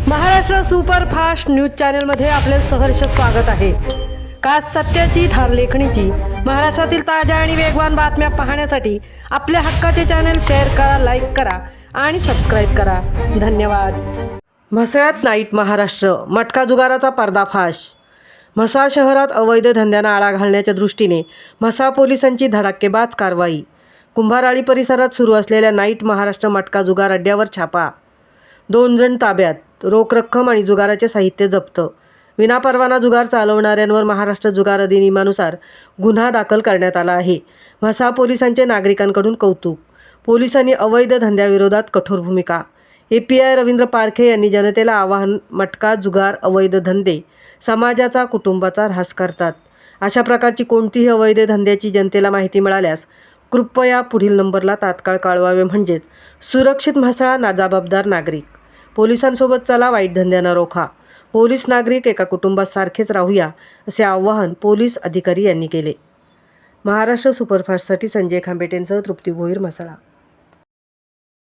Maharashtra superfast news चॅनलमध्ये आपले सहर्ष स्वागत आहे। खास सत्याची थार लेखणीची महाराष्ट्रातील ताज्या आणि वेगवान बातम्या पाहण्यासाठी आपल्या हक्काचे चॅनल शेअर करा, लाईक करा आणि सबस्क्राईब करा। धन्यवाद। म्हसळ्यात नाईट महाराष्ट्र मटका जुगाराचा पर्दाफाश। म्हसळा शहरात अवैध धंद्यांना आळा घालण्याच्या दृष्टीने म्हसळा पोलिसांची धडाकेबाज कारवाई। कुंभाराळी परिसरात सुरू असलेल्या नाईट महाराष्ट्र मटका जुगार अड्ड्यावर छापा। 2 जण ताब्यात, रोख रक्कम आणि जुगाराचे साहित्य जप्त। विनापरवाना जुगार चालवणाऱ्यांवर महाराष्ट्र जुगार अधिनियमानुसार गुन्हा दाखल करण्यात आला आहे। म्हसळा पोलिसांचे नागरिकांकडून कौतुक। पोलिसांनी अवैध धंद्याविरोधात कठोर भूमिका। API रवींद्र पारखे यांनी जनतेला आवाहन, मटका जुगार अवैध धंदे समाजाचा कुटुंबाचा ऱ्हास करतात। अशा प्रकारची कोणतीही अवैध धंद्याची जनतेला माहिती मिळाल्यास कृपया पुढील नंबरला तात्काळ कळवावे, म्हणजेच सुरक्षित म्हसळा ना जबाबदार नागरिक। पोलिसांसोबत चला, वाईट धंद्यांना रोखा। पोलीस नागरिक एका कुटुंबासारखेच राहूया, असे आवाहन पोलीस अधिकारी यांनी केले। महाराष्ट्र सुपरफास्टसाठी संजय खांबेटेंसह तृप्ती भोईर, म्हसळा।